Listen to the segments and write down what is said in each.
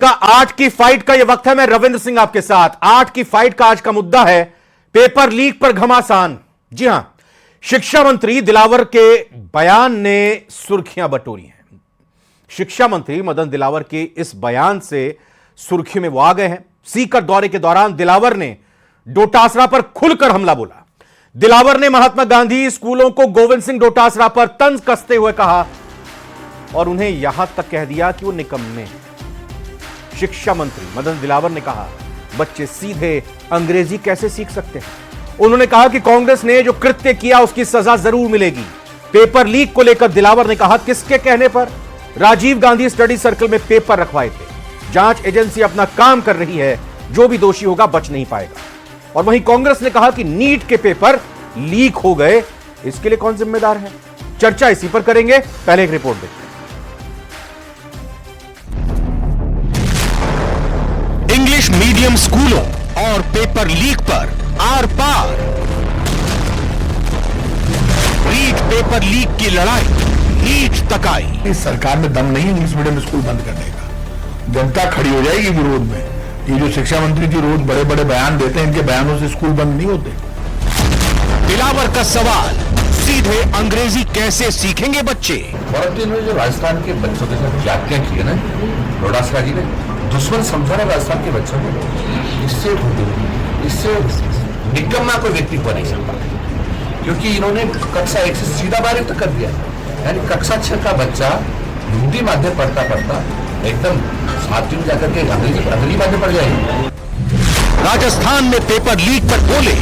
का आठ की फाइट का यह वक्त है। मैं रविंद्र सिंह आपके साथ। आठ की फाइट का आज का मुद्दा है पेपर लीक पर घमासान। जी हां, शिक्षा मंत्री दिलावर के बयान ने सुर्खियां बटोरी हैं। शिक्षा मंत्री मदन दिलावर के इस बयान से सुर्खियों में वो आ गए हैं। सीकर दौरे के दौरान दिलावर ने डोटासरा पर खुलकर हमला बोला। दिलावर ने महात्मा गांधी स्कूलों को गोविंद सिंह डोटासरा पर तंज कसते हुए कहा और उन्हें यहां तक कह दिया कि वो निकम्मे हैं। शिक्षा मंत्री मदन दिलावर ने कहा, बच्चे सीधे अंग्रेजी कैसे सीख सकते हैं। उन्होंने कहा कि कांग्रेस ने जो कृत्य किया उसकी सजा जरूर मिलेगी। पेपर लीक को लेकर दिलावर ने कहा, किसके कहने पर? राजीव गांधी स्टडी सर्कल में पेपर रखवाए थे। जांच एजेंसी अपना काम कर रही है, जो भी दोषी होगा बच नहीं पाएगा। और वहीं कांग्रेस ने कहा कि नीट के पेपर लीक हो गए, इसके लिए कौन जिम्मेदार है? चर्चा इसी पर करेंगे। पहले एक रिपोर्ट देखते हैं। इंग्लिश मीडियम स्कूलों और पेपर लीक पर आर पार। नीट पेपर लीक की लड़ाई नीट तक आई। इस सरकार में दम नहीं इंग्लिश मीडियम स्कूल बंद करने का। जनता खड़ी हो जाएगी विरोध में। ये जो शिक्षा मंत्री जी रोज बड़े बड़े बयान देते हैं, इनके बयानों से स्कूल बंद नहीं होते। दिलावर का सवाल, सीधे अंग्रेजी कैसे सीखेंगे बच्चे? और इन्होंने जो राजस्थान के बच्चों के साथ जातियां की है ना, डोटासरा जी ने दुश्मन समझा ना राजस्थान के बच्चों को। इससे निकम्मा कोई व्यक्ति को नहीं सकता, क्योंकि इन्होंने कक्षा 1 से सीधा 12 तक कर दिया। यानी कक्षा 6 का बच्चा हिंदी माध्यम पढ़ता एकदम 7वीं में जाकर के अंग्रेजी माध्यम पढ़ जाएगी। राजस्थान में पेपर लीक पर बोले,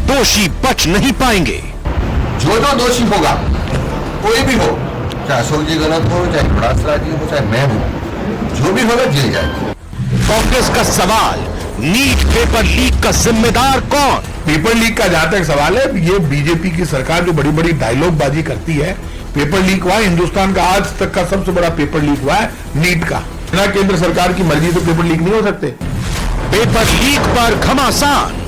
दोषी बच नहीं पाएंगे। जो दोषी होगा, कोई भी हो, चाहे अशोक जी गलत हो, चाहे डोटासरा जी हो, चाहे मैं हूं, जो भी होगा जेल जाएगा। कांग्रेस का सवाल, नीट पेपर लीक का जिम्मेदार कौन? पेपर लीक का जहां तक सवाल है, ये बीजेपी की सरकार जो बड़ी बड़ी डायलॉग बाजी करती है। पेपर लीक हुआ हिंदुस्तान का आज तक का सबसे बड़ा पेपर लीक हुआ है नीट का। बिना केंद्र सरकार की मर्जी तो पेपर लीक नहीं हो सकते। पेपर लीक पर घमासान।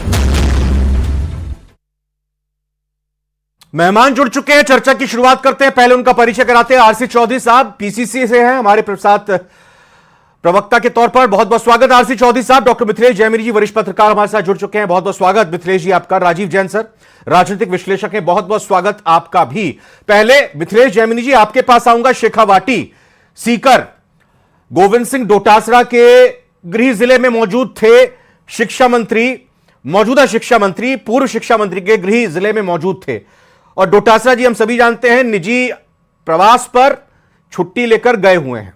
मेहमान जुड़ चुके हैं, चर्चा की शुरुआत करते हैं। पहले उनका परिचय कराते हैं। आरसी चौधरी साहब पीसीसी से हैं, हमारे साथ प्रवक्ता के तौर पर। बहुत बहुत स्वागत आरसी चौधरी साहब। डॉक्टर मिथिलेश जैमिनी जी वरिष्ठ पत्रकार हमारे साथ जुड़ चुके हैं, बहुत बहुत स्वागत मिथिलेश जी आपका। राजीव जैन सर राजनीतिक विश्लेषक हैं, बहुत बहुत स्वागत आपका भी। पहले मिथिलेश जैमिनी जी आपके पास आऊंगा। शेखावाटी सीकर गोविंद सिंह डोटासरा के गृह जिले में मौजूद थे शिक्षा मंत्री, मौजूदा शिक्षा मंत्री पूर्व शिक्षा मंत्री के गृह जिले में मौजूद थे। और डोटासरा जी हम सभी जानते हैं निजी प्रवास पर छुट्टी लेकर गए हुए हैं।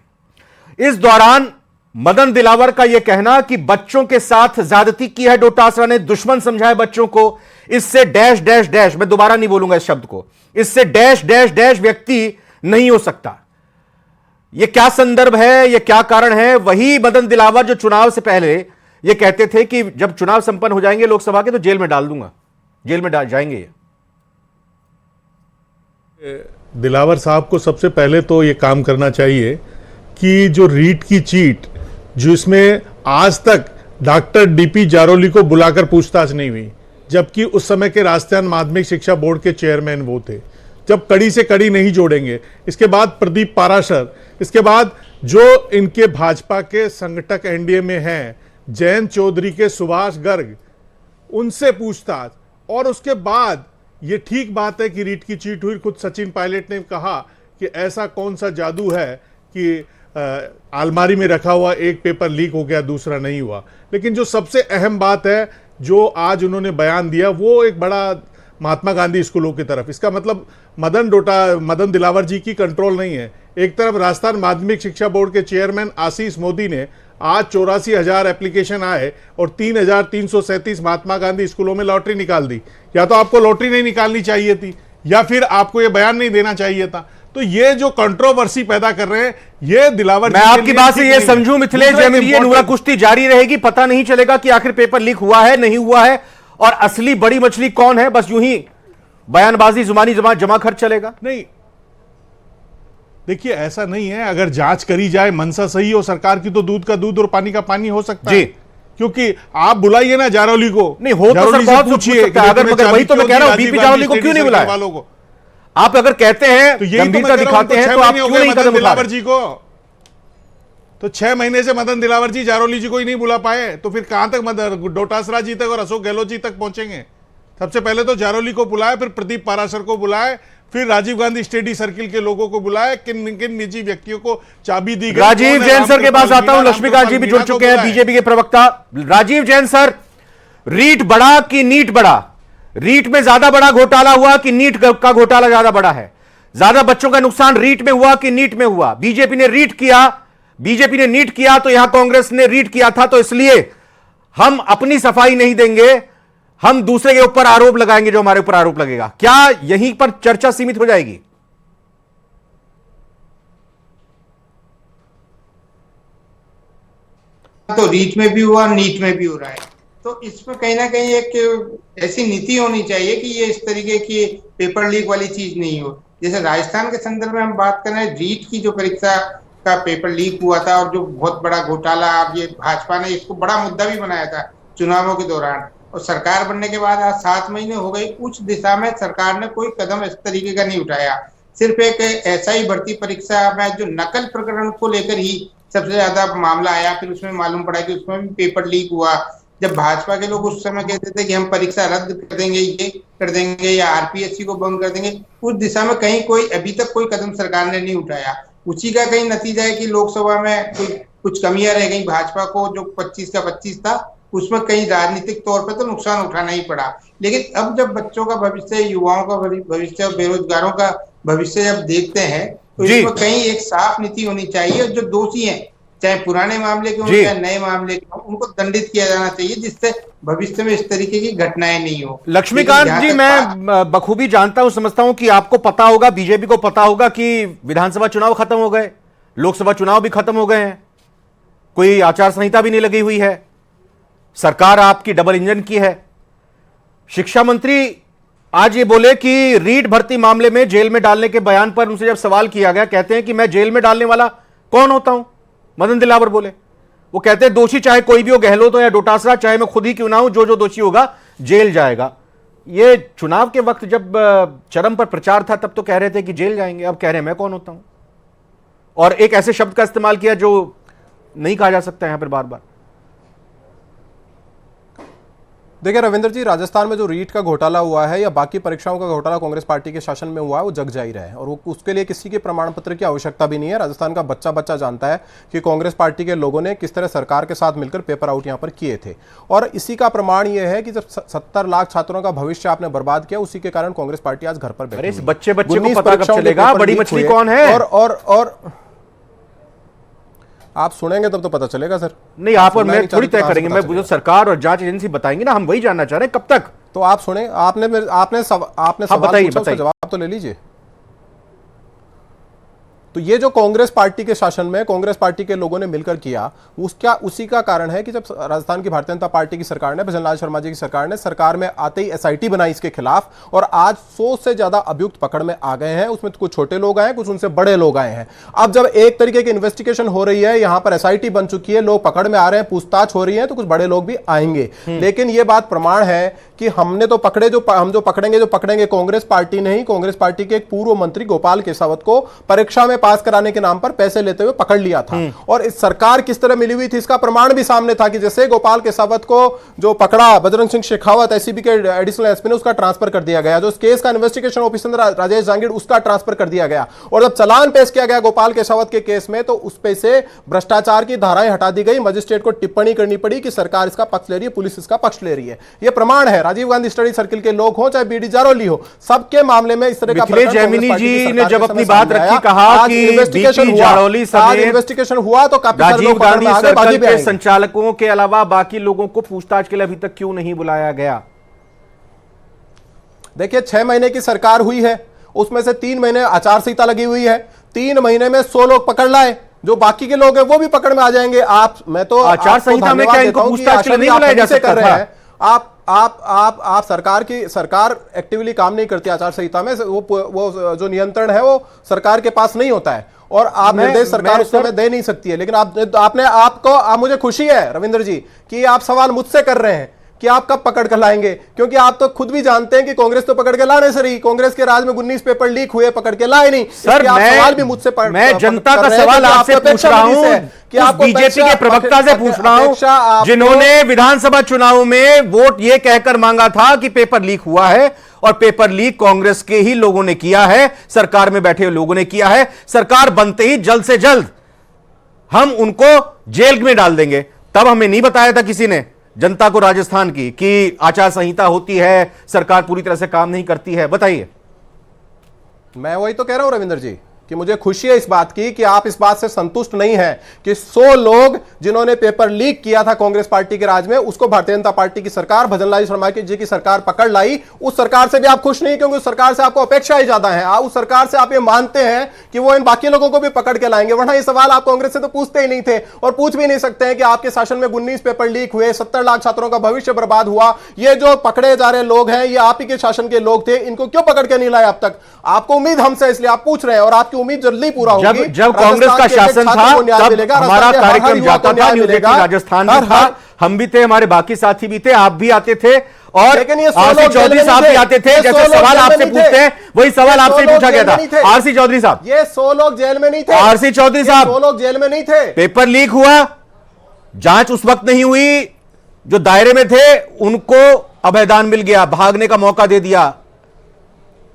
इस दौरान मदन दिलावर का यह कहना कि बच्चों के साथ ज्यादती की है डोटासरा ने, दुश्मन समझा है बच्चों को, इससे डैश डैश डैश, मैं दोबारा नहीं बोलूंगा इस शब्द को, इससे डैश डैश डैश व्यक्ति नहीं हो सकता। यह क्या संदर्भ है, यह क्या कारण है? वही मदन दिलावर जो चुनाव से पहले यह कहते थे कि जब चुनाव संपन्न हो जाएंगे लोकसभा के तो जेल में डाल दूंगा, जेल में डाल जाएंगे। दिलावर साहब को सबसे पहले तो ये काम करना चाहिए कि जो रीट की चीट, जो इसमें आज तक डॉक्टर डीपी जारोली को बुलाकर पूछताछ नहीं हुई, जबकि उस समय के राजस्थान माध्यमिक शिक्षा बोर्ड के चेयरमैन वो थे। जब कड़ी से कड़ी नहीं जोड़ेंगे, इसके बाद प्रदीप पाराशर, इसके बाद जो इनके भाजपा के संगठक एनडीए में हैं जयंत चौधरी के सुभाष गर्ग, उनसे पूछताछ। और उसके बाद ये ठीक बात है कि रीट की चीट हुई। खुद सचिन पायलट ने कहा कि ऐसा कौन सा जादू है कि अलमारी में रखा हुआ एक पेपर लीक हो गया, दूसरा नहीं हुआ। लेकिन जो सबसे अहम बात है जो आज उन्होंने बयान दिया, वो एक बड़ा महात्मा गांधी स्कूलों की तरफ। इसका मतलब मदन दिलावर जी की कंट्रोल नहीं है। एक तरफ राजस्थान माध्यमिक शिक्षा बोर्ड के चेयरमैन आशीष मोदी ने आज 84,000 एप्लीकेशन आए और 3,337 महात्मा गांधी स्कूलों में लॉटरी निकाल दी। या तो आपको लॉटरी नहीं निकालनी चाहिए थी, या फिर आपको यह बयान नहीं देना चाहिए था। तो ये जो कंट्रोवर्सी पैदा कर रहे हैं, ये दिलावर, मैं आपकी बात से ये समझू मिथिलेश जैमिनी, नूरा कुश्ती जारी रहेगी। पता नहीं चलेगा कि आखिर पेपर लीक हुआ है नहीं हुआ है, और असली बड़ी मछली कौन है। बस यूं ही बयानबाजी, जुबानी जमा खर्च चलेगा। नहीं, देखिए ऐसा नहीं है। अगर जांच करी जाए, मनसा सही हो सरकार की, तो दूध का दूध और पानी का पानी हो सकता है। क्योंकि आप बुलाइए ना जारोली को, नहीं हो तो सर बहुत पूछिए। अगर वही तो मैं कह रहा हूं, बीपी जारोली को क्यों नहीं बुलाया वालों को? आप अगर कहते हैं, तो गंभीरता दिखाते हैं, तो आप क्यों नहीं कदम उठा रहे? जी को तो 6 महीने से मदन दिलावर जी जारोली जी को ही नहीं बुला पाए, तो फिर कहां तक डोटासरा जी तक और अशोक गहलोत जी तक पहुंचेंगे? सबसे पहले तो जारोली को बुलाए, फिर प्रदीप पाराशर को बुलाए, फिर राजीव गांधी स्टडी सर्किल के लोगों को बुलाए, किन किन निजी व्यक्तियों को चाबी दी गई। राजीव जैन सर के पास आता हूं, लक्ष्मीकांत जी भी जुड़ चुके हैं, बीजेपी के प्रवक्ता। राजीव जैन सर, रीट बड़ा कि नीट बड़ा? रीट में ज्यादा बड़ा घोटाला हुआ कि नीट का घोटाला ज्यादा बड़ा है? ज्यादा बच्चों का नुकसान रीट में हुआ कि नीट में हुआ? बीजेपी ने रीट किया, बीजेपी ने नीट किया, तो यहां कांग्रेस ने रीट किया था, तो इसलिए हम अपनी सफाई नहीं देंगे, हम दूसरे के ऊपर आरोप लगाएंगे जो हमारे ऊपर आरोप लगेगा। क्या यहीं पर चर्चा सीमित हो जाएगी? तो रीट में भी हुआ, नीट में भी हो रहा है, तो इसमें कहीं ना कहीं एक ऐसी नीति होनी चाहिए कि ये इस तरीके की पेपर लीक वाली चीज नहीं हो। जैसे राजस्थान के संदर्भ में हम बात कर रहे हैं, रीट की जो परीक्षा का पेपर लीक हुआ था और जो बहुत बड़ा घोटाला, अब ये भाजपा ने इसको बड़ा मुद्दा भी बनाया था चुनावों के दौरान, और सरकार बनने के बाद आज 7 महीने हो गए, उस दिशा में सरकार ने कोई कदम इस तरीके का नहीं उठाया। सिर्फ एक ऐसा ही भर्ती परीक्षा में जो नकल प्रकरण को लेकर ही सबसे ज्यादा मामला आया, फिर उसमें मालूम पड़ा कि उसमें भी पेपर लीक हुआ। जब भाजपा के लोग उस समय कहते थे कि हम परीक्षा रद्द कर देंगे, ये कर देंगे या आरपीएससी को बंद कर देंगे, उस दिशा में कहीं कोई अभी तक कोई कदम सरकार ने नहीं उठाया। उसी का कहीं नतीजा है कि लोकसभा में कुछ कमियां रह गई। भाजपा को जो 25 का 25 था, उसमें कहीं राजनीतिक तौर पर तो नुकसान उठाना ही पड़ा। लेकिन अब जब बच्चों का भविष्य, युवाओं का भविष्य और बेरोजगारों का भविष्य जब देखते हैं, तो इसमें कहीं एक साफ नीति होनी चाहिए। जो दोषी हैं, चाहे पुराने मामले के हों चाहे नए मामले के हों, उनको दंडित किया जाना चाहिए, जिससे भविष्य में इस तरीके की घटनाएं नहीं हो। लक्ष्मीकांत जी, मैं बखूबी जानता हूं, समझता हूं कि आपको पता होगा, बीजेपी को पता होगा कि विधानसभा चुनाव खत्म हो गए, लोकसभा चुनाव भी खत्म हो गए हैं, कोई आचार संहिता भी नहीं लगी हुई है, सरकार आपकी डबल इंजन की है। शिक्षा मंत्री आज ये बोले कि रीट भर्ती मामले में जेल में डालने के बयान पर उनसे जब सवाल किया गया, कहते हैं कि मैं जेल में डालने वाला कौन होता हूं? मदन दिलावर बोले, वो कहते हैं दोषी चाहे कोई भी हो, गहलोत हो या डोटासरा, चाहे मैं खुद ही क्यों ना हूं, जो दोषी होगा जेल जाएगा। ये चुनाव के वक्त जब चरम पर प्रचार था तब तो कह रहे थे कि जेल जाएंगे, अब कह रहे हैं मैं कौन होता हूं, और एक ऐसे शब्द का इस्तेमाल किया जो नहीं कहा जा सकता यहां पर बार बार। देखिए रविंद्र जी, राजस्थान में जो रीट का घोटाला हुआ है या बाकी परीक्षाओं का घोटाला कांग्रेस पार्टी के शासन में हुआ है, वो जग जाहिर है, और उसके लिए किसी के प्रमाण पत्र की आवश्यकता भी नहीं है। राजस्थान का बच्चा बच्चा जानता है कि कांग्रेस पार्टी के लोगों ने किस तरह सरकार के साथ मिलकर पेपर आउट यहाँ पर किए थे, और इसी का प्रमाण ये है कि जब 70 लाख छात्रों का भविष्य आपने बर्बाद किया, उसी के कारण कांग्रेस पार्टी आज घर पर बैठी है। बच्चे को पता कब चलेगा बड़ी मछली कौन है? और आप सुनेंगे तब तो पता चलेगा सर। नहीं, आप और मैं थोड़ी तय करेंगे, मैं जो सरकार और जांच एजेंसी बताएंगी ना, हम वही जानना चाह रहे हैं। कब तक? तो आप सुने, आपने सवाल पूछा, उसका जवाब तो ले लीजिए। तो ये जो कांग्रेस पार्टी के शासन में कांग्रेस पार्टी के लोगों ने मिलकर किया, उसी का कारण है कि जब राजस्थान की भारतीय जनता पार्टी की सरकार ने, भजन लाल शर्मा जी की सरकार ने सरकार में आते ही एसआईटी बनाई इसके खिलाफ, और आज 100 से ज्यादा अभियुक्त पकड़ में आ गए हैं। उसमें कुछ छोटे लोग आए, कुछ उनसे बड़े लोग आए हैं। अब जब एक तरीके की इन्वेस्टिगेशन हो रही है, यहां पर एसआईटी बन चुकी है, लोग पकड़ में आ रहे हैं, पूछताछ हो रही है, तो कुछ बड़े लोग भी आएंगे। लेकिन यह बात प्रमाण है कि हमने तो हम जो पकड़ेंगे कांग्रेस पार्टी नहीं, कांग्रेस पार्टी के एक पूर्व मंत्री गोपाल केसावत को परीक्षा में पास कराने के नाम पर पैसे लेते हुए पकड़ लिया था, और इस सरकार किस तरह मिली हुई थी इसका प्रमाण भी सामने था कि जैसे गोपाल केसावत को जो पकड़ा बजरंग सिंह शेखावत एसीबी के एडिशनल एसपी ने, उसका ट्रांसफर कर दिया गया। जो इस केस का इन्वेस्टिगेशन ऑफिसर राजेश जांगीड़, उसका ट्रांसफर कर दिया गया, और जब चालान पेश किया गया गोपाल केसावत के केस में, तो उस पे से भ्रष्टाचार की धाराएं हटा दी गई। मजिस्ट्रेट को टिप्पणी करनी पड़ी कि सरकार इसका पक्ष ले रही है, पुलिस इसका पक्ष ले रही है। यह प्रमाण है। राजीव गांधी स्टडी सर्किल के लोग हो चाहे बीडी जारोली हो, सबके मामले में इस तरह का जैमिनी जी ने जब अपनी बात रखी, कहा कि इन्वेस्टिगेशन हुआ तो काफी राजीव गांधी सर्कल के संचालकों के अलावा बाकी लोगों को पूछताछ के लिए अभी तक क्यों नहीं बुलाया गया? देखिए 6 महीने की सरकार हुई है, उसमें से 3 महीने आचार संहिता लगी हुई है। 3 महीने में 100 लोग पकड़ लाए, जो बाकी के लोग हैं वो भी पकड़ में आ जाएंगे। मैं तो आचार संहिता में क्या इनको पूछताछ के लिए नहीं बुलाया जा सकता था? आप सरकार एक्टिवली काम नहीं करती आचार संहिता में, वो जो नियंत्रण है वो सरकार के पास नहीं होता है, और आप निर्देश सरकार उस समय दे नहीं सकती है। लेकिन मुझे खुशी है रविंद्र जी कि आप सवाल मुझसे कर रहे हैं, कि आप कब पकड़ कर लाएंगे, क्योंकि आप तो खुद भी जानते हैं कि कांग्रेस तो पकड़ के लाने से रही। कांग्रेस के राज में 19 पेपर लीक हुए, पकड़ के लाए नहीं। सर सवाल भी मुझसे मैं जनता का सवाल आपसे पूछ रहा हूं कि आप बीजेपी के प्रवक्ता से पूछ रहा हूं जिन्होंने विधानसभा चुनाव में वोट ये कहकर मांगा था कि पेपर लीक हुआ है, और पेपर लीक कांग्रेस के ही लोगों ने किया है, सरकार में बैठे हुए लोगों ने किया है। सरकार बनते ही जल्द से जल्द हम उनको जेल में डाल देंगे। तब हमें नहीं बताया था किसी ने, जनता को राजस्थान की, कि आचार संहिता होती है, सरकार पूरी तरह से काम नहीं करती है। बताइए। मैं वही तो कह रहा हूं रविंद्र जी कि मुझे खुशी है इस बात की कि आप इस बात से संतुष्ट नहीं हैं कि 100 लोग जिन्होंने पेपर लीक किया था कांग्रेस पार्टी के राज में, उसको भारतीय जनता पार्टी की सरकार, भजनलाल शर्मा जी की सरकार पकड़ लाई। उस सरकार से भी आप खुश नहीं, क्योंकि उस सरकार से आपको अपेक्षा ही ज्यादा है। उस सरकार से आप ये मानते हैं कि वो इन बाकी लोगों को भी पकड़ के लाएंगे, वरना ये सवाल आप कांग्रेस से तो पूछते ही नहीं थे और पूछ भी नहीं सकते हैं कि आपके शासन में 19 पेपर लीक हुए, 70 लाख छात्रों का भविष्य बर्बाद हुआ। ये जो पकड़े जा रहे लोग हैं, ये आप ही के शासन के लोग थे, इनको क्यों पकड़ के नहीं लाए अब तक? आपको उम्मीद हमसे, इसलिए आप पूछ रहे हैं, और आपकी उम्मीद जल्दी पूरा जब कांग्रेस का शासन था तब हमारा कार्यक्रम जाता था, न्यूज एटीन राजस्थान में था, हम भी थे, हमारे बाकी साथी भी थे, आप भी आते थे, और आरसी चौधरी साहब भी आते थे। जैसे सवाल आपसे पूछते हैं वही सवाल आपसे पूछा गया था। आरसी चौधरी साहब, ये 100 लोग जेल में नहीं थे। आरसी चौधरी साहब, 100 लोग जेल में नहीं थे। पेपर लीक हुआ, जांच उस वक्त नहीं हुई, जो दायरे में थे उनको अभयदान मिल गया, भागने का मौका दे दिया।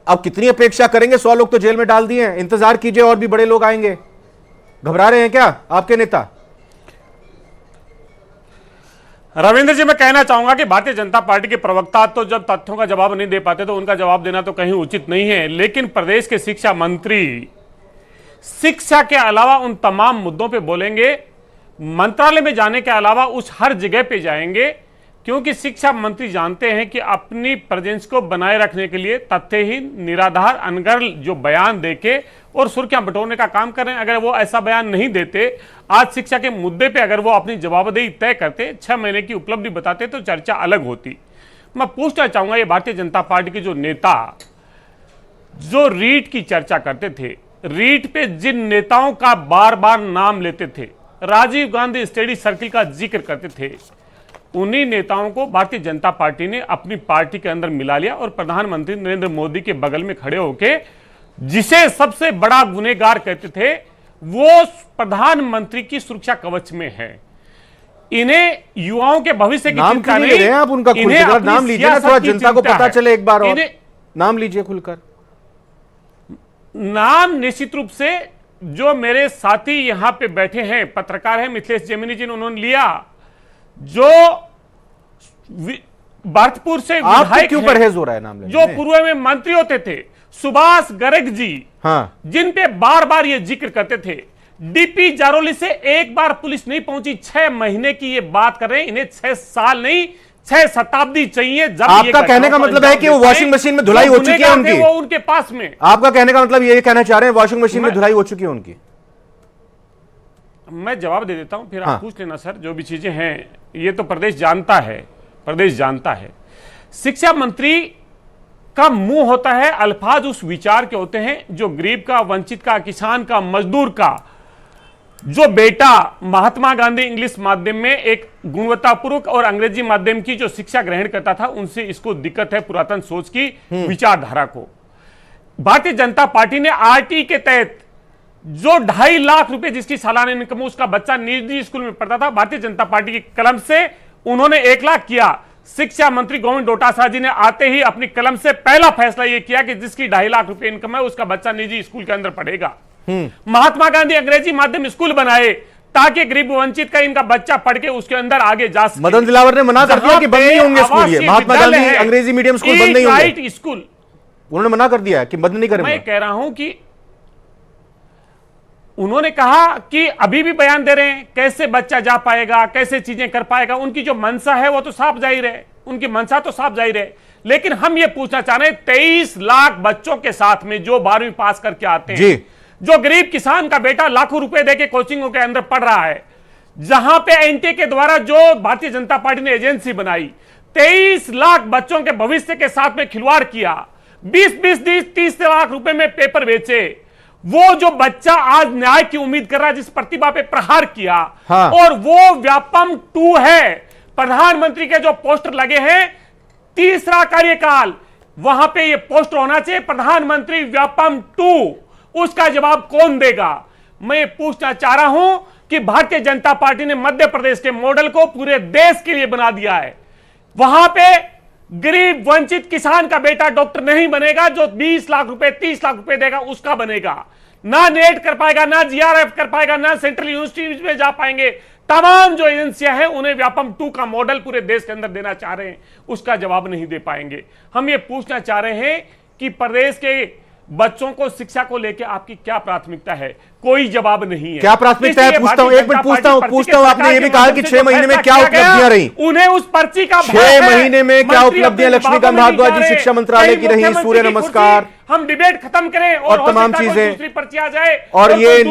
अब कितनी अपेक्षा करेंगे? 100 लोग तो जेल में डाल दिए हैं, इंतजार कीजिए और भी बड़े लोग आएंगे। घबरा रहे हैं क्या आपके नेता? रविंद्र जी, मैं कहना चाहूंगा कि भारतीय जनता पार्टी के प्रवक्ता तो जब तथ्यों का जवाब नहीं दे पाते तो उनका जवाब देना तो कहीं उचित नहीं है, लेकिन प्रदेश के शिक्षा मंत्री शिक्षा के अलावा उन तमाम मुद्दों पे बोलेंगे, मंत्रालय में जाने के अलावा उस हर जगह पे जाएंगे, क्योंकि शिक्षा मंत्री जानते हैं कि अपनी प्रेजेंस को बनाए रखने के लिए तथ्यहीन, निराधार, अनगढ़ जो बयान देके और सुर्खियां बटोरने का काम कर रहे हैं। अगर वो ऐसा बयान नहीं देते, आज शिक्षा के मुद्दे पे अगर वो अपनी जवाबदेही तय करते, 6 महीने की उपलब्धि बताते, तो चर्चा अलग होती। मैं पूछना चाहूंगा, ये भारतीय जनता पार्टी के जो नेता जो रीट की चर्चा करते थे, रीट पे जिन नेताओं का बार बार नाम लेते थे, राजीव गांधी स्टडी सर्किल का जिक्र करते थे, उन्हीं नेताओं को भारतीय जनता पार्टी ने अपनी पार्टी के अंदर मिला लिया और प्रधानमंत्री नरेंद्र मोदी के बगल में खड़े होके जिसे सबसे बड़ा गुनहगार कहते थे, वो प्रधानमंत्री की सुरक्षा कवच में है। इन्हें युवाओं के भविष्य की चिंता नहीं है। आप उनका खुलकर नाम लीजिए ना, थोड़ा जनता को पता चले एक बार, और नाम लीजिए खुलकर। नाम निश्चित रूप से जो मेरे साथी यहां पे बैठे हैं, पत्रकार हैं, मिथिलेश जेमिनी जी ने उन्होंने लिया, जो भरतपुर से विधायक क्यों परहेज हो रहा है नाम लेने जो पूर्व में मंत्री होते थे, सुभाष गर्ग जी, हाँ, जिन पे बार बार ये जिक्र करते थे। डीपी जारोली से एक बार पुलिस नहीं पहुंची, 6 महीने की ये बात कर रहे हैं, इन्हें 6 साल नहीं 6 शताब्दी चाहिए। जब आपका कहने का मतलब है कि वो वॉशिंग मशीन में धुलाई हो चुकी है उनकी, वो उनके पास में। आपका कहने का मतलब ये कहना चाह रहे हैं वॉशिंग मशीन में धुलाई हो चुकी है उनकी? मैं जवाब दे देता हूं, फिर आप पूछ लेना सर, जो भी चीजें हैं ये तो प्रदेश जानता है, प्रदेश जानता है। शिक्षा मंत्री का मुंह होता है, अल्फाज उस विचार के होते हैं जो गरीब का, वंचित का, किसान का, मजदूर का, जो बेटा महात्मा गांधी इंग्लिश माध्यम में एक गुणवत्तापूर्वक और अंग्रेजी माध्यम की जो शिक्षा ग्रहण करता था, उनसे इसको दिक्कत है पुरातन सोच की विचारधारा को। भारतीय जनता पार्टी ने आरटी के तहत जो 2.5 लाख रुपए जिसकी सालाना इनकम उसका बच्चा निजी स्कूल में पढ़ता था, भारतीय जनता पार्टी की कलम से उन्होंने 1 लाख किया। शिक्षा मंत्री गोविंद डोटासरा जी ने आते ही अपनी कलम से पहला फैसला यह किया कि जिसकी 2.5 लाख रुपए इनकम है उसका बच्चा निजी स्कूल के अंदर पढ़ेगा। महात्मा गांधी अंग्रेजी माध्यम स्कूल बनाए ताकि गरीब वंचित का इनका बच्चा पढ़ के उसके अंदर आगे जा सके। मदन दिलावर ने मना कर दिया कि बंद नहीं होंगे स्कूल, ये महात्मा गांधी अंग्रेजी मीडियम स्कूल बंद नहीं होंगे, स्कूल उन्होंने मना कर दिया कि बंद नहीं करेंगे। मैं कह रहा हूं कि उन्होंने कहा कि अभी भी बयान दे रहे हैं, कैसे बच्चा जा पाएगा, कैसे चीजें कर पाएगा। उनकी जो मंशा है वो तो साफ जाहिर है, उनकी मंशा तो साफ जाहिर है। लेकिन हम ये पूछना चाह रहे हैं, 23 लाख बच्चों के साथ में जो 12वीं पास करके आते हैं, जो गरीब किसान का बेटा लाखों रुपए देके कोचिंगों के अंदर पढ़ रहा है, जहां पे एनटीए के द्वारा जो भारतीय जनता पार्टी ने एजेंसी बनाई, 23 लाख बच्चों के भविष्य के साथ में खिलवाड़ किया, 20-30 लाख रुपए में पेपर बेचे। वो जो बच्चा आज न्याय की उम्मीद कर रहा है, जिस प्रतिभा पे प्रहार किया, और वो व्यापम 2 है, प्रधानमंत्री के जो पोस्टर लगे हैं, तीसरा कार्यकाल, वहां पे ये पोस्टर होना चाहिए प्रधानमंत्री व्यापम 2। उसका जवाब कौन देगा? मैं पूछना चाह रहा हूं कि भारतीय जनता पार्टी ने मध्य प्रदेश के मॉडल को पूरे देश के लिए बना दिया है। वहां पे गरीब वंचित किसान का बेटा डॉक्टर नहीं बनेगा, जो 20 लाख रुपए 30 लाख रुपए देगा उसका बनेगा। ना नेट कर पाएगा, ना जीआरएफ कर पाएगा, ना सेंट्रल यूनिवर्सिटी में जा पाएंगे। तमाम जो एजेंसियां हैं उन्हें व्यापम 2 का मॉडल पूरे देश के अंदर देना चाह रहे हैं, उसका जवाब नहीं दे पाएंगे। हम ये पूछना चाह रहे हैं कि प्रदेश के बच्चों को शिक्षा को लेकर आपकी क्या प्राथमिकता है? कोई जवाब नहीं है। क्या प्राथमिकता है? पूछता हूं, एक मिनट पूछता हूं। आपने ये भी कहा कि 6 महीने में क्या उपलब्धियां रही, उन्हें उस पर्ची का 6 महीने में क्या उपलब्धियां लक्ष्मीकांत भारद्वाज जी शिक्षा मंत्रालय की रही? सूर्य नमस्कार, हम डिबेट खत्म करें और तमाम चीजें, दूसरी पर्ची आ जाए और ये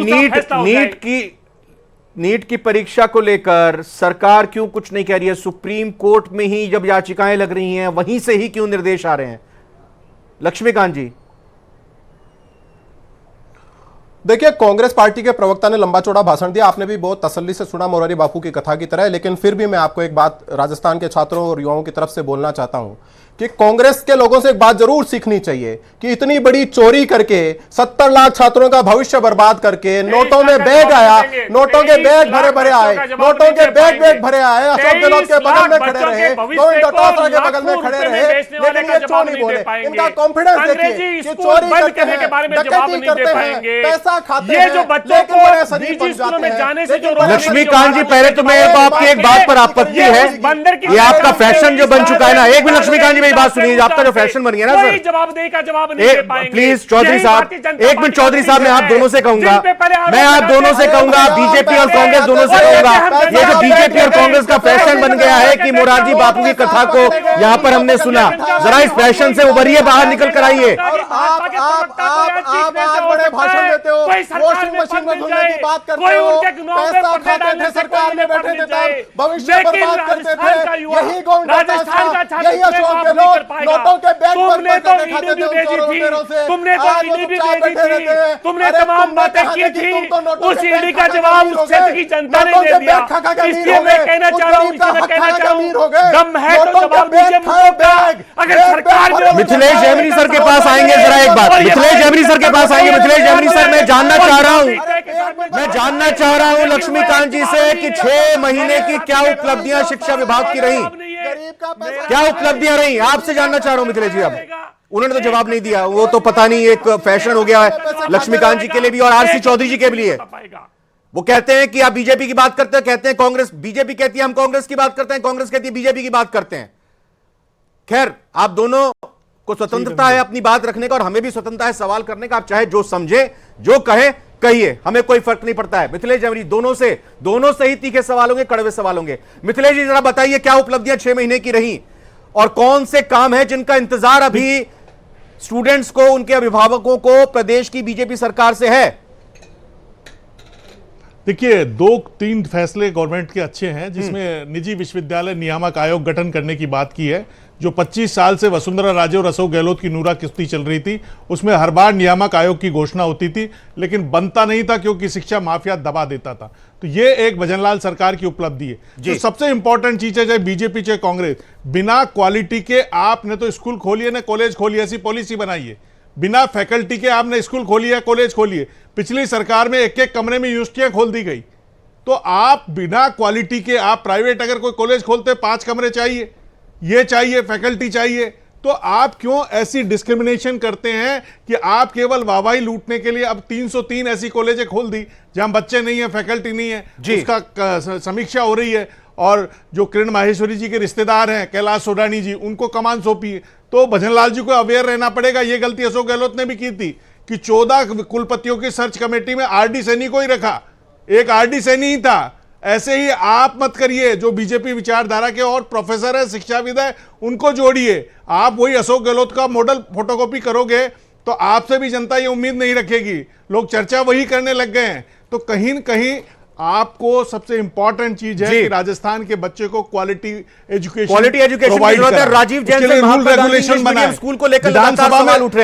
नीट की परीक्षा को लेकर सरकार क्यों कुछ नहीं कह रही है? सुप्रीम कोर्ट में ही जब याचिकाएं लग रही हैं, वहीं से ही क्यों निर्देश आ रहे हैं? लक्ष्मीकांत जी, देखिए, कांग्रेस पार्टी के प्रवक्ता ने लंबा चौड़ा भाषण दिया, आपने भी बहुत तसल्ली से सुना मोरारी बापू की कथा की तरह। लेकिन फिर भी मैं आपको एक बात राजस्थान के छात्रों और युवाओं की तरफ से बोलना चाहता हूं कि कांग्रेस के लोगों से एक बात जरूर सीखनी चाहिए कि इतनी बड़ी चोरी करके 70 लाख छात्रों का भविष्य बर्बाद करके नोटों में बैग आया, नोटों के बैग भरे भरे आए, नोटों के बैग भरे आए, अशोक गहलोत के बगल में खड़े रहे, गोविंद डोटासरा के बगल में खड़े रहे, लेकिन ये क्यों नहीं बोले? इनका कॉन्फिडेंस देखिए कि चोरी करते हैं, डकैती करते हैं, पैसा खाते हैं, लेकिन बड़े शरीफ बन जाते हैं। लक्ष्मीकांत जी, पहले तो मेरे को आपकी एक बात पर आपत्ति है, ये आपका फैशन जो बन चुका है ना। एक मिनट लक्ष्मीकांत जी, मेरी बात सुनिए, आपका जो फैशन बन गया ना सर, जवाब देगा, जवाब नहीं दे पाएंगे। प्लीज चौधरी साहब, एक मिनट चौधरी साहब, मैं आप दोनों से कहूंगा, बीजेपी और कांग्रेस दोनों से कहूंगा, ये जो बीजेपी और कांग्रेस का फैशन बन गया है कि मोरारजी बापू की कथा को यहां पर हमने सुना, जरा इस फैशन से उभरिए, बाहर निकल कर आइए। आप बड़े भाषण देते हो, वॉशिंग मशीन में धुलने की बात करते हो, पैसा खाते थे, सरकार में बैठे थे, तब भविष्य बर्बाद करते थे, यही गोविंद डोटासरा, यही अशोक गहलोत नोटों के बैग पर खाते थे उन चोरों पेरों से। तुमने तो ईडी भी दे दी थी, तुमने तमाम बातें की थी, उस ईडी का जवाब उस क्षेत्र की जनता ने दे दिया। इसलिए मैं कहना चाह रहा हूं, दम है तो जवाब दीजिए मुझको का। अगर सरकार जो मिथिलेश जैमिनी सर के पास आएंगे, जरा एक बात, मिथिलेश जैमिनी सर के पास आएंगे। मिथिलेश जैमिनी सर, मैं जानना चाह रहा हूं लक्ष्मीकांत जी से कि 6 महीने की क्या उपलब्धियां शिक्षा विभाग की रही, क्या उपलब्धियां रही, आपसे जानना चाह रहा हूं मिथिलेश जी। अब उन्होंने तो जवाब नहीं दिया, वो तो पता नहीं एक फैशन हो गया है लक्ष्मीकांत जी के लिए भी और आरसी चौधरी जी के लिए। वो कहते हैं कि आप बीजेपी की बात करते हैं, कहते हैं कांग्रेस, बीजेपी कहती है हम कांग्रेस की बात करते हैं, कांग्रेस कहती है बीजेपी की बात करते हैं। खैर, आप दोनों को स्वतंत्रता है अपनी बात रखने का और हमें भी स्वतंत्रता है सवाल करने का। आप चाहे जो समझे, जो कहे कहिए, हमें कोई फर्क नहीं पड़ता है। मिथिलेश जैमिनी, दोनों से ही तीखे सवाल होंगे, कड़वे सवाल होंगे। मिथिलेश जी, जरा बताइए क्या उपलब्धियां 6 महीने की रही और कौन से काम है जिनका इंतजार अभी स्टूडेंट्स को, उनके अभिभावकों को प्रदेश की बीजेपी सरकार से है? देखिए, 2-3 फैसले गवर्नमेंट के अच्छे हैं, जिसमें निजी विश्वविद्यालय नियामक आयोग गठन करने की बात की है। जो 25 साल से वसुंधरा राजे और अशोक गहलोत की नूरा किस्ती चल रही थी, उसमें हर बार नियामक आयोग की घोषणा होती थी, लेकिन बनता नहीं था क्योंकि शिक्षा माफिया दबा देता था। तो ये एक भजनलाल सरकार की उपलब्धि है। जो सबसे इंपॉर्टेंट चीज है, चाहे बीजेपी चाहे कांग्रेस, बिना क्वालिटी के आपने तो स्कूल खोलिए ना कॉलेज खोलिए, ऐसी पॉलिसी बनाइए। बिना फैकल्टी के आपने स्कूल खोलिए कॉलेज खोलिए। पिछली सरकार में एक कमरे में यूनिवर्सिटियां खोल दी गई। तो आप बिना क्वालिटी के, आप प्राइवेट अगर कोई कॉलेज खोलते 5 कमरे चाहिए, ये चाहिए, फैकल्टी चाहिए, तो आप क्यों ऐसी डिस्क्रिमिनेशन करते हैं कि आप केवल वाहवाही लूटने के लिए अब 303 ऐसी कॉलेजें खोल दी जहां बच्चे नहीं है, फैकल्टी नहीं है, उसका समीक्षा हो रही है। और जो किरण माहेश्वरी जी के रिश्तेदार हैं कैलाश सोडानी जी, उनको कमान सौंपी है। तो भजनलाल जी को अवेयर रहना पड़ेगा। ये गलती अशोक गहलोत ने भी की थी कि 14 कुलपतियों की सर्च कमेटी में आरडी सैनी को ही रखा, एक आरडी सैनी ही था। ऐसे ही आप मत करिए। जो बीजेपी विचारधारा के और प्रोफेसर है, शिक्षाविद है, उनको जोड़िए। आप वही अशोक गहलोत का मॉडल फोटोकॉपी करोगे तो आपसे भी जनता ये उम्मीद नहीं रखेगी। लोग चर्चा वही करने लग गए हैं। तो कहीं न कहीं आपको सबसे इंपॉर्टेंट चीज है कि राजस्थान के बच्चे को क्वालिटी एजुकेशन प्रोवाइड करें। राजीव जैन से रूल रेगुलेशन बनाए। स्कूल को लेकर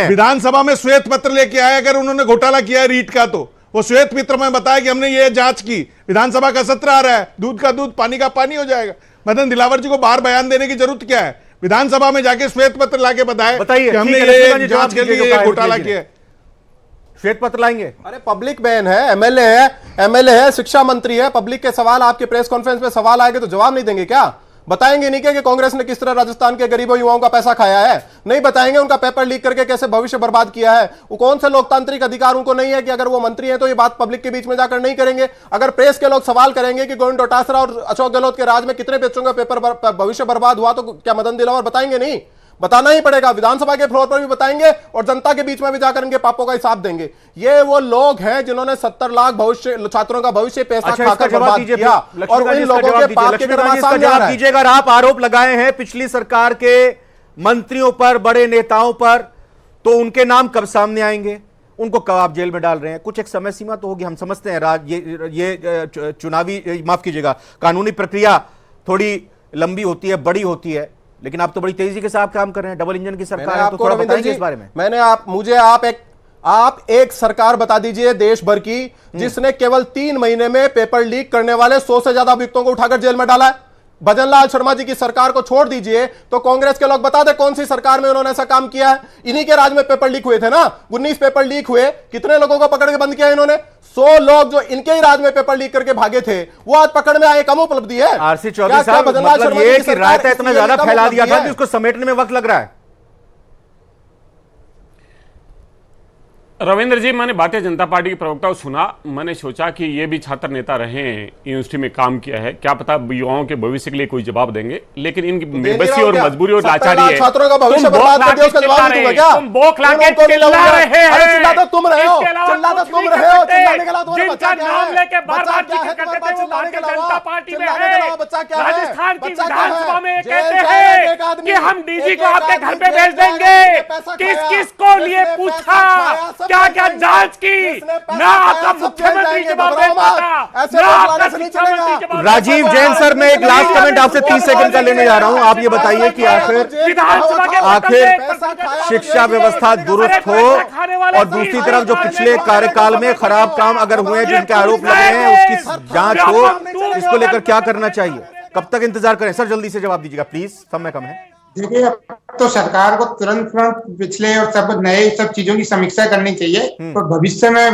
विधानसभा में श्वेत पत्र लेके आए, अगर उन्होंने घोटाला किया है रीट का तो वो श्वेत पत्र में बताया कि हमने ये जांच की, विधानसभा का सत्र आ रहा है, दूध का दूध पानी का पानी हो जाएगा। मदन दिलावर जी को बाहर बयान देने की जरूरत क्या है? विधानसभा में जाके श्वेत पत्र लाके बताइए कि हमने ये जांच के लिए घोटाला किया है। श्वेत पत्र लाएंगे? अरे पब्लिक बैन है, एमएलए है, शिक्षा मंत्री है, पब्लिक के सवाल आपके प्रेस कॉन्फ्रेंस में सवाल आएंगे तो जवाब नहीं देंगे क्या? बताएंगे नहीं क्या कि कांग्रेस ने किस तरह राजस्थान के गरीबों युवाओं का पैसा खाया है? नहीं बताएंगे उनका पेपर लीक करके कैसे भविष्य बर्बाद किया है? वो कौन से लोकतांत्रिक अधिकार उनको नहीं है कि अगर वो मंत्री है तो ये बात पब्लिक के बीच में जाकर नहीं करेंगे? अगर प्रेस के लोग सवाल करेंगे कि गोविंद डोटासरा और अशोक गहलोत के राज में कितने बच्चों का पेपर भविष्य बर्बाद हुआ, तो क्या मदन दिलावर बताएंगे नहीं? बताना ही पड़ेगा। विधानसभा के फ्लोर पर भी बताएंगे और जनता के बीच में भी जाकर इनके पापों का हिसाब देंगे। ये वो लोग हैं जिन्होंने 70 लाख छात्रों का भविष्य पैसा खाकर बर्बाद किया और इन लोगों के पाप के कर्म सामने आ रहा है। दीजिएगा। आप आरोप लगाए हैं पिछली सरकार के मंत्रियों पर, बड़े नेताओं पर, तो उनके नाम कब सामने आएंगे? उनको कब आप जेल में डाल रहे हैं? कुछ एक समय सीमा तो होगी, हम समझते हैं। ये चुनावी, माफ कीजिएगा, कानूनी प्रक्रिया थोड़ी लंबी होती है, बड़ी होती है, लेकिन आप तो बड़ी तेजी के साथ काम कर रहे हैं। डबल इंजन की सरकार है, तो थोड़ा बताइए इस बारे में। आप एक सरकार बता दीजिए देश भर की जिसने केवल 3 महीने में पेपर लीक करने वाले 100 से ज्यादा अभियुक्तों को उठाकर जेल में डाला है। भजन लाल शर्मा जी की सरकार को छोड़ दीजिए, तो कांग्रेस के लोग बता दे कौन सी सरकार में उन्होंने ऐसा काम किया है। इन्हीं के राज में पेपर लीक हुए थे ना, 19 पेपर लीक हुए। कितने लोगों को पकड़ के बंद किया इन्होंने? 100 लोग जो इनके ही राज में पेपर लीक करके भागे थे, वो आज पकड़ में आए। कम उपलब्धि है आरसी चौधरी साहब, मतलब ये कि रायता इतना ज्यादा फैला दिया था कि उसको समेटने में वक्त लग रहा है। रविंद्र जी, मैंने भारतीय जनता पार्टी के प्रवक्ता को सुना, मैंने सोचा कि ये भी छात्र नेता रहे हैं, यूनिवर्सिटी में काम किया है, क्या पता युवाओं के भविष्य के लिए कोई जवाब देंगे। लेकिन इनकी बेबसी और मजबूरी और लाचारी है। छात्रों का भविष्य बर्बाद कर दिया, उसका जवाब नहीं दूंगा क्या? तुम बोख लाके चिल्ला रहे हैं। चिल्लाते तुम रहे हो, चिल्लाने के अलावा तुम्हारा बच्चा क्या नाम है? लेके बार-बार जिक्र करते थे, वो भारतीय जनता पार्टी में है। राजस्थान की विधानसभा में कहते हैं कि हम डीजी को आपके घर पे भेज देंगे। किस को लिए पूछा, क्या क्या जांच की? ना आपका मुख्यमंत्री जवाब दे पाता, ना आपका शिक्षा मंत्री जवाब दे पाता। राजीव जैन सर, मैं एक लास्ट कमेंट आपसे 30 सेकंड का लेने जा रहा हूं। आप ये बताइए कि आखिर शिक्षा व्यवस्था दुरुस्त हो, और दूसरी तरफ जो पिछले कार्यकाल में खराब काम अगर हुए, जिनके आरोप लगे हैं, उसकी जांच हो, इसको लेकर क्या करना चाहिए? कब तक इंतजार करें? सर जल्दी से जवाब दीजिएगा प्लीज, समय कम है। देखिए, अब तो सरकार को तुरंत पिछले और सब चीजों की समीक्षा करनी चाहिए और भविष्य में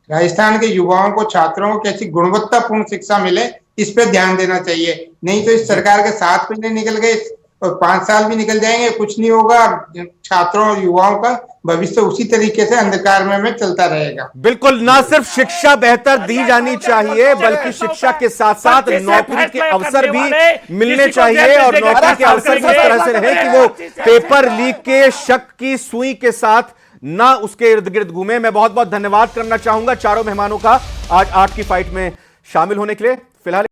राजस्थान के युवाओं को, छात्रों को कैसी गुणवत्तापूर्ण शिक्षा मिले, इस पे ध्यान देना चाहिए। नहीं तो इस सरकार के 7 महीने निकल गए और 5 साल भी निकल जाएंगे, कुछ नहीं होगा। छात्रों और युवाओं का भविष्य उसी तरीके से अंधकार में चलता रहेगा। बिल्कुल, ना सिर्फ शिक्षा बेहतर दी जानी चाहिए, बल्कि शिक्षा के साथ साथ नौकरी के अवसर भी मिलने चाहिए, और नौकरी के अवसर भी इस तरह से रहे कि वो पेपर लीक के शक की सुई के साथ ना उसके इर्द गिर्द घूमे। मैं बहुत बहुत धन्यवाद करना चाहूंगा चारों मेहमानों का आज 8 की फाइट में शामिल होने के लिए। फिलहाल